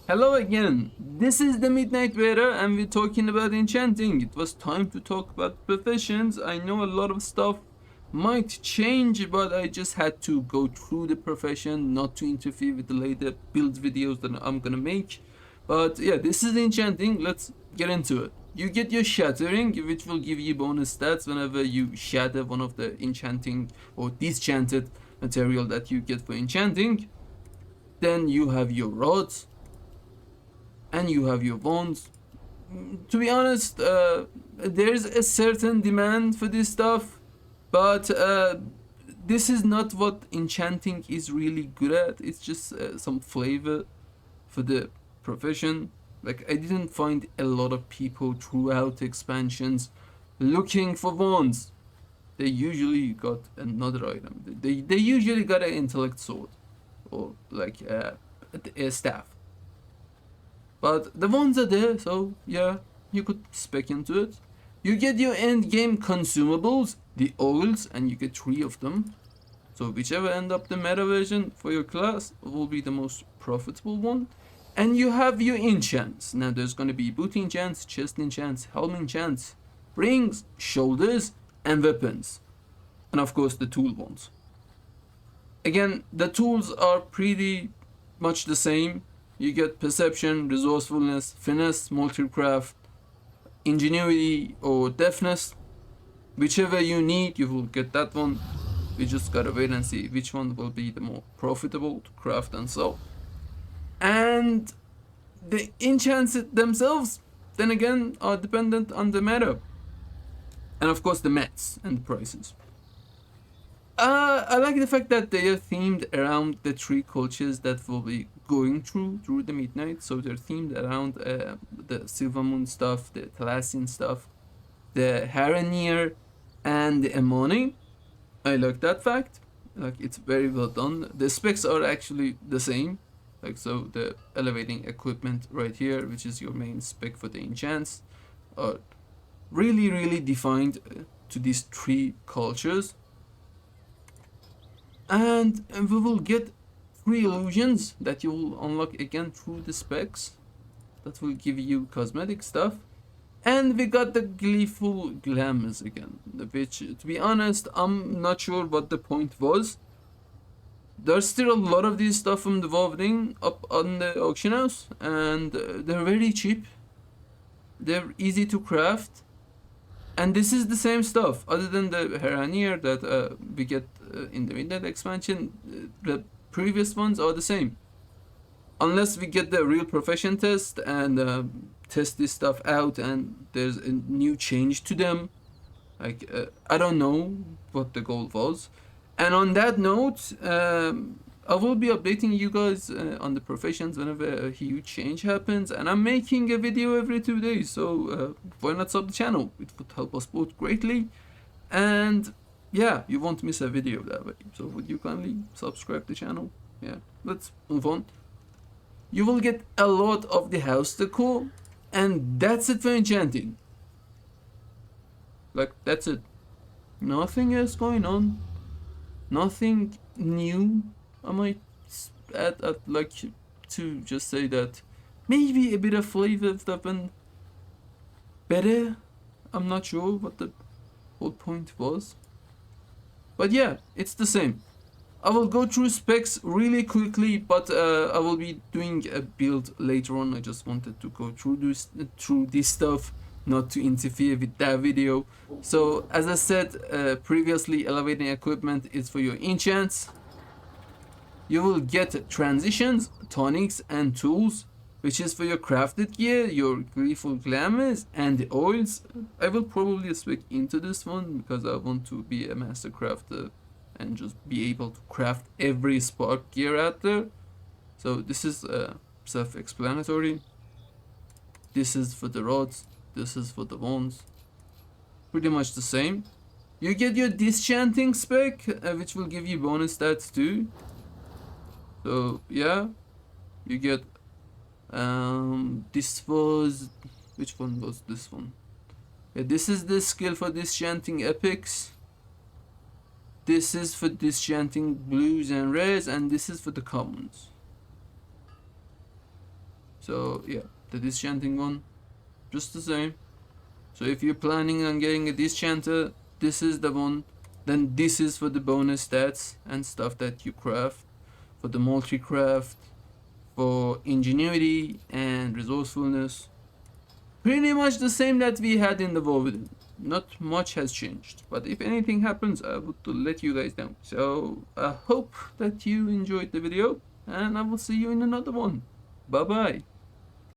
Hello again, this is the Midnight Beta and we're talking about enchanting. It was time to talk about professions. I know a lot of stuff might change, but I just had to go through the profession not to interfere with the later build videos that I'm gonna make. But yeah, this is enchanting, let's get into it. You get your shattering, which will give you bonus stats whenever you shatter one of the enchanting or disenchanted material that you get for enchanting. Then you have your rods, and you have your wands. To be honest, there's a certain demand for this stuff, but this is not what enchanting is really good at. It's just some flavor for the profession. Like, I didn't find a lot of people throughout expansions looking for wands. They usually got another item. They usually got an intellect sword or like a staff. But the ones are there, so yeah, you could spec into it. You get your end game consumables, the oils, and you get 3 of them. So whichever end up the meta version for your class will be the most profitable one. And you have your enchants. Now there's gonna be boot enchants, chest enchants, helm enchants, rings, shoulders, and weapons. And of course the tool ones. Again, the tools are pretty much the same. You get perception, resourcefulness, finesse, multicraft, ingenuity, or deafness. Whichever you need, you will get that one. We just gotta wait and see which one will be the more profitable to craft and sell. And the enchants themselves, then again, are dependent on the meta. And of course the mats and the prices. I like the fact that they are themed around the 3 cultures that will be going through the midnight. So they're themed around the Silver Moon stuff, the Thalassian stuff, the Haranir, and the Emoni. I like that fact. Like, it's very well done. The specs are actually the same. Like, so the elevating equipment right here, which is your main spec for the enchants, are really defined to these 3 cultures. And we will get 3 illusions that you will unlock again through the specs that will give you cosmetic stuff. And we got the gleeful glamours again, which, to be honest, I'm not sure what the point was. There's still a lot of these stuff from the WoW thing up on the auction house, and they're very cheap. They're easy to craft. And this is the same stuff, other than the Haranir that we get in the Midnight expansion. The previous ones are the same. Unless we get the real profession test and test this stuff out and there's a new change to them. Like, I don't know what the goal was. And on that note, I will be updating you guys on the professions whenever a huge change happens, and I'm making a video every 2 days, so why not sub the channel? It would help us both greatly, and yeah, you won't miss a video that way. So would you kindly subscribe the channel? Yeah, let's move on. You will get a lot of the house decor, and that's it for enchanting. Like, that's it. Nothing else going on. Nothing new. I might add, I'd like to just say that maybe a bit of flavor would have been better. I'm not sure what the whole point was. But yeah, it's the same. I will go through specs really quickly, but I will be doing a build later on. I just wanted to go through this stuff, not to interfere with that video. So as I said previously, elevating equipment is for your enchants. You will get transitions, tonics, and tools, which is for your crafted gear, your gleeful glamours, and the oils. I will probably spec into this one because I want to be a master crafter and just be able to craft every spark gear out there. So this is self-explanatory. This is for the rods, this is for the wands. Pretty much the same. You get your Disenchanting spec, which will give you bonus stats too. So yeah, you get this was, which one was this one? Yeah, this is the skill for Disenchanting epics. This is for Disenchanting blues and reds, and this is for the commons. So yeah, the Disenchanting one, just the same. So if you're planning on getting a Disenchanter, this is the one. Then this is for the bonus stats and stuff that you craft, for the multi-craft, for ingenuity and resourcefulness. Pretty much the same that we had in the WoW. Not much has changed, but if anything happens, I would let you guys know. So I hope that you enjoyed the video, and I will see you in another one. Bye bye.